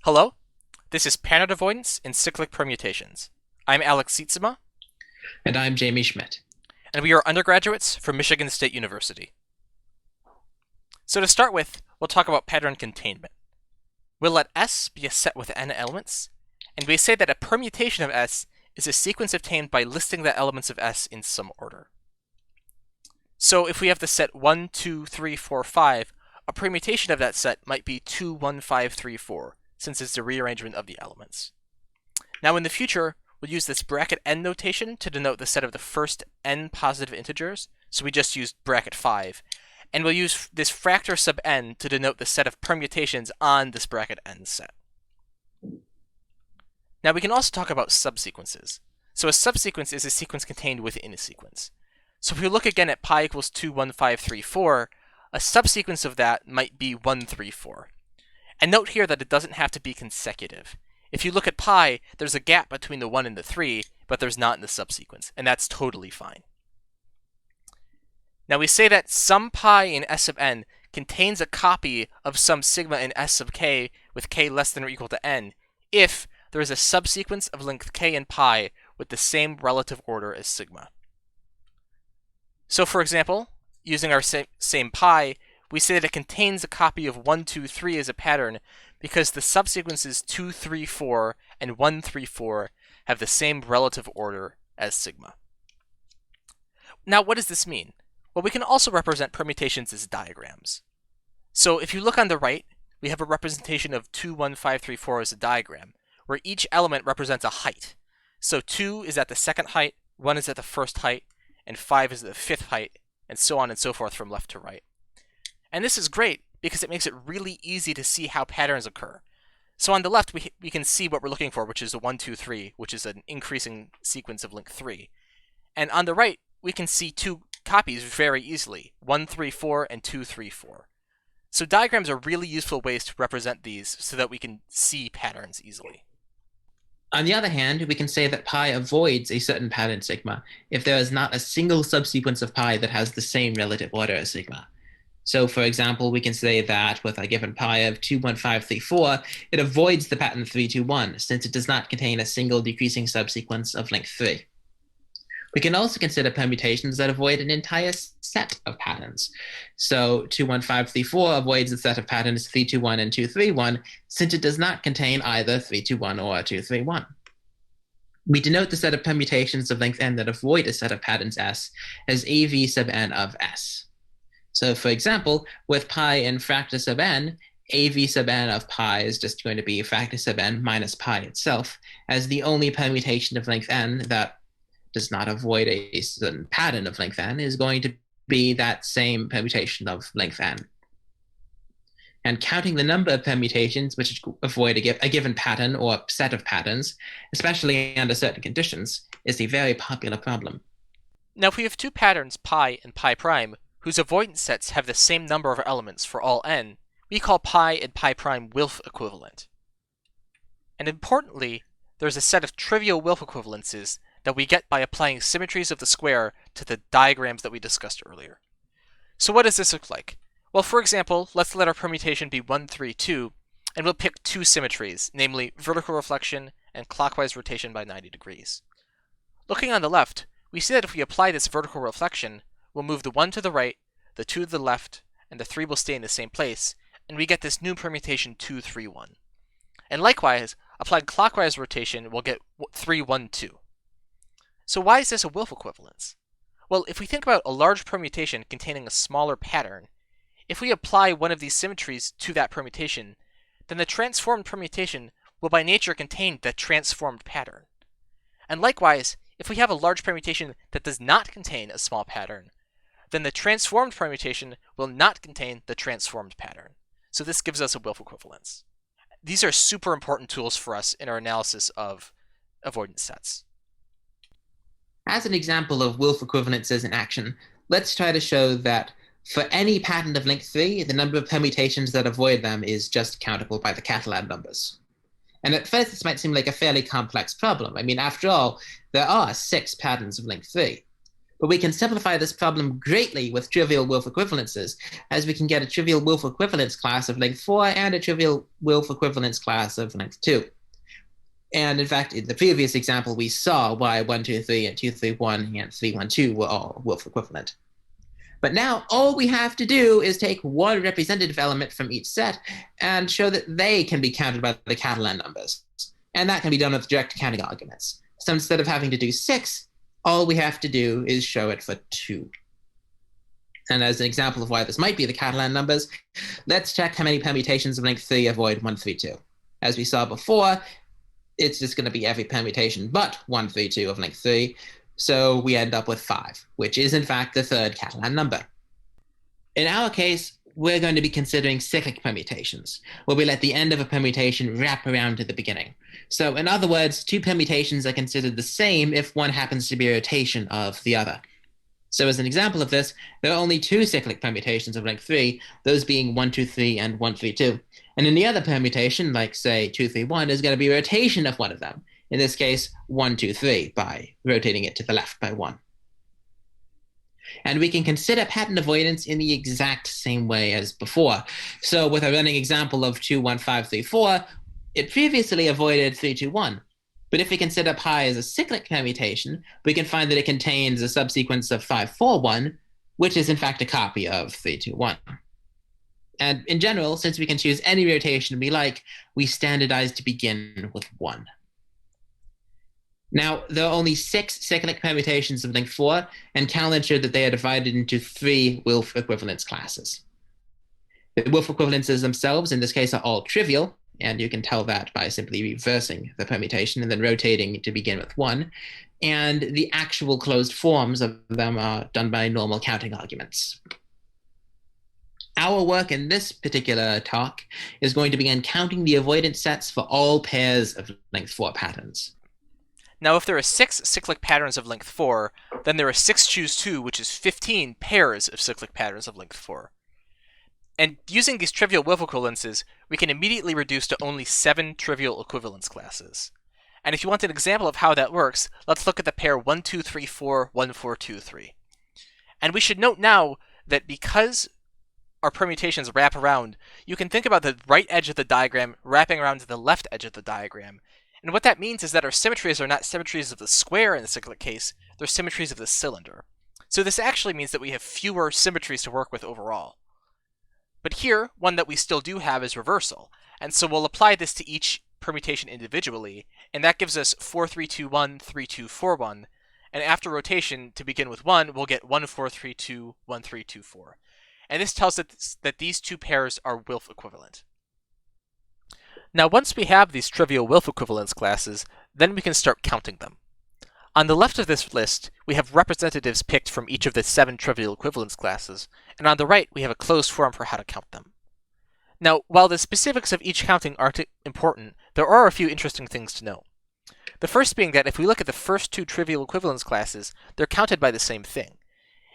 Hello, this is pattern avoidance in cyclic permutations. I'm Alex Sietsema, And I'm Jamie Schmidt. and we are undergraduates from Michigan State University. So to start with, we'll talk about pattern containment. We'll let S be a set with n elements, and we say that a permutation of S is a sequence obtained by listing the elements of S in some order. So if we have the set 1, 2, 3, 4, 5, a permutation of that set might be 2, 1, 5, 3, 4, since it's the rearrangement of the elements. Now in the future, we'll use this bracket n notation to denote the set of the first n positive integers, so we just used bracket 5, and we'll use this fractor sub n to denote the set of permutations on this bracket n set. Now we can also talk about subsequences. So a subsequence is a sequence contained within a sequence. So if we look again at pi equals 2, 1, 5, 3, 4, a subsequence of that might be 1, 3, 4. And note here that it doesn't have to be consecutive. If you look at pi, there's a gap between the 1 and the 3, but there's not in the subsequence, and that's totally fine. Now we say that some pi in S sub n contains a copy of some sigma in S sub k with k less than or equal to n if there is a subsequence of length k in pi with the same relative order as sigma. So for example, using our same pi, we say that it contains a copy of 1, 2, 3 as a pattern because the subsequences 2, 3, 4 and 1, 3, 4 have the same relative order as sigma. Now what does this mean? Well, we can also represent permutations as diagrams. So if you look on the right, we have a representation of 2, 1, 5, 3, 4 as a diagram, where each element represents a height. So 2 is at the second height, 1 is at the first height, and 5 is at the fifth height, and so on and so forth from left to right. And this is great because it makes it really easy to see how patterns occur. So on the left, we can see what we're looking for, which is a 1, 2, 3, which is an increasing sequence of length 3. And on the right, we can see two copies very easily, 1, 3, 4, and 2, 3, 4. So diagrams are really useful ways to represent these so that we can see patterns easily. On the other hand, we can say that pi avoids a certain pattern sigma if there is not a single subsequence of pi that has the same relative order as sigma. So for example, we can say that with a given pi of 2, 1, 5, 3, 4, it avoids the pattern 3, 2, 1, since it does not contain a single decreasing subsequence of length 3. We can also consider permutations that avoid an entire set of patterns. So 2, 1, 5, 3, 4 avoids a set of patterns 3, 2, 1 and 2, 3, 1, since it does not contain either 3, 2, 1 or 2, 3, 1. We denote the set of permutations of length n that avoid a set of patterns S as AV sub n of S. So for example, with pi in fractor sub n, AV sub n of pi is just going to be fractor sub n minus pi itself as the only permutation of length n that does not avoid a certain pattern of length n is going to be that same permutation of length n. And counting the number of permutations which avoid a given pattern or set of patterns, especially under certain conditions, is a very popular problem. Now if we have two patterns pi and pi prime, whose avoidance sets have the same number of elements for all n, we call pi and pi prime Wilf equivalent. And importantly, there's a set of trivial Wilf equivalences that we get by applying symmetries of the square to the diagrams that we discussed earlier. So what does this look like? Well, for example, let's let our permutation be 1, 3, 2, and we'll pick two symmetries, namely vertical reflection and clockwise rotation by 90 degrees. Looking on the left, we see that if we apply this vertical reflection, we'll move the 1 to the right, the 2 to the left, and the 3 will stay in the same place, and we get this new permutation 2, 3, 1. And likewise, applied clockwise rotation, we'll get 3, 1, 2. So why is this a Wilf equivalence? Well, if we think about a large permutation containing a smaller pattern, if we apply one of these symmetries to that permutation, then the transformed permutation will by nature contain the transformed pattern. And likewise, if we have a large permutation that does not contain a small pattern, then the transformed permutation will not contain the transformed pattern. So this gives us a Wilf equivalence. These are super important tools for us in our analysis of avoidance sets. As an example of Wilf equivalences in action, let's try to show that for any pattern of length 3, the number of permutations that avoid them is just countable by the Catalan numbers. And at first, this might seem like a fairly complex problem. I mean, after all, there are 6 patterns of length 3. But we can simplify this problem greatly with trivial Wilf equivalences, as we can get a trivial Wilf equivalence class of length 4 and a trivial Wilf equivalence class of length 2. And in fact, in the previous example, we saw why 1, 2, 3, and 2, 3, 1, and 3, 1, 2 were all Wilf equivalent. But now all we have to do is take one representative element from each set and show that they can be counted by the Catalan numbers. And that can be done with direct counting arguments. So instead of having to do 6, all we have to do is show it for 2. And as an example of why this might be the Catalan numbers, let's check how many permutations of length 3 avoid 1, 3, 2. As we saw before, it's just going to be every permutation but 1, 3, 2 of length 3. So we end up with 5, which is in fact the third Catalan number. In our case, we're going to be considering cyclic permutations, where we let the end of a permutation wrap around to the beginning. So in other words, two permutations are considered the same if one happens to be a rotation of the other. So as an example of this, there are only 2 cyclic permutations of length 3, those being 1, 2, 3, and 1, 3, 2. And in the other permutation, like say 2, 3, 1, is going to be a rotation of one of them. In this case, 1, 2, 3, by rotating it to the left by 1. And we can consider pattern avoidance in the exact same way as before. So with a running example of 2, 1, 5, 3, 4, it previously avoided 3, 2, 1. But if we consider pi as a cyclic permutation, we can find that it contains a subsequence of 5, 4, 1, which is in fact a copy of 3, 2, 1. And in general, since we can choose any rotation we like, we standardize to begin with 1. Now, there are only 6 cyclic permutations of length 4, and Callan showed that they are divided into 3 Wilf equivalence classes. The Wilf equivalences themselves, in this case, are all trivial, and you can tell that by simply reversing the permutation and then rotating to begin with 1. And the actual closed forms of them are done by normal counting arguments. Our work in this particular talk is going to be on counting the avoidance sets for all pairs of length 4 patterns. Now, if there are 6 cyclic patterns of length 4, then there are 6 choose 2, which is 15 pairs of cyclic patterns of length 4. And using these trivial Wilf equivalences, we can immediately reduce to only 7 trivial equivalence classes. And if you want an example of how that works, let's look at the pair 1, 2, 3, 4, 1, 4, 2, 3. And we should note now that because our permutations wrap around, you can think about the right edge of the diagram wrapping around to the left edge of the diagram. And what that means is that our symmetries are not symmetries of the square in the cyclic case, they're symmetries of the cylinder. So this actually means that we have fewer symmetries to work with overall. But here, one that we still do have is reversal, and so we'll apply this to each permutation individually, and that gives us 4, 3, 2, 1, 3, 2, 4, 1, and after rotation, to begin with 1, we'll get 1, 4, 3, 2, 1, 3, 2, 4. And this tells us that these two pairs are Wilf equivalent. Now, once we have these trivial Wilf equivalence classes, then we can start counting them. On the left of this list, we have representatives picked from each of the 7 trivial equivalence classes, and on the right, we have a closed form for how to count them. Now, while the specifics of each counting aren't important, there are a few interesting things to know. The first being that if we look at the first 2 trivial equivalence classes, they're counted by the same thing.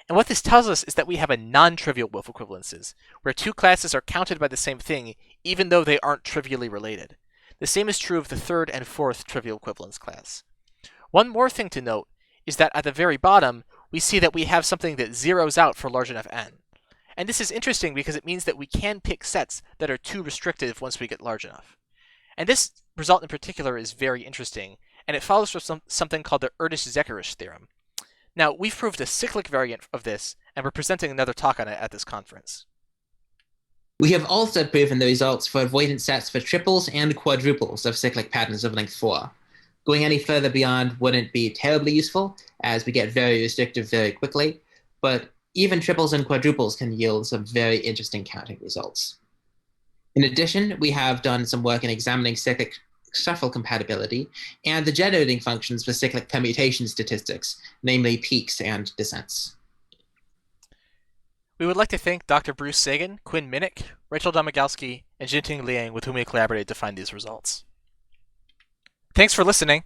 And what this tells us is that we have a non-trivial Wilf equivalences, where 2 classes are counted by the same thing, even though they aren't trivially related. The same is true of the 3rd and 4th trivial equivalence class. One more thing to note is that at the very bottom, we see that we have something that zeroes out for large enough n. And this is interesting because it means that we can pick sets that are too restrictive once we get large enough. And this result in particular is very interesting, and it follows from something called the Erdős-Zecharish theorem. Now, we've proved a cyclic variant of this, and we're presenting another talk on it at this conference. We have also proven the results for avoidance sets for triples and quadruples of cyclic patterns of length 4. Going any further beyond wouldn't be terribly useful, as we get very restrictive very quickly, but even triples and quadruples can yield some very interesting counting results. In addition, we have done some work in examining cyclic shuffle compatibility and the generating functions for cyclic permutation statistics, namely peaks and descents. We would like to thank Dr. Bruce Sagan, Quinn Minnick, Rachel Domagowski, and Jinting Liang, with whom we collaborated to find these results. Thanks for listening.